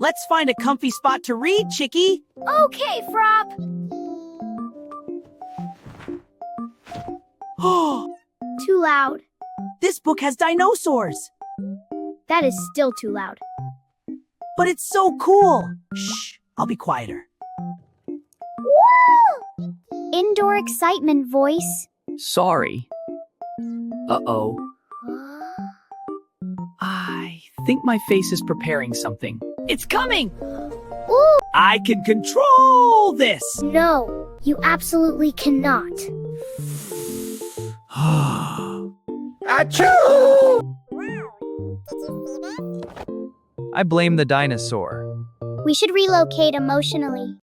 Let's find a comfy spot to read, Chicky. Okay, Fropp. Oh, Too loud. this book has dinosaurs. That is still too loud. But it's so cool. Shh, I'll be quieter. Indoor excitement voice. Sorry. Uh-oh. I think my face is preparing something. It's coming! Ooh, I can control this. no, you absolutely cannot. I blame the dinosaur. We should relocate emotionally.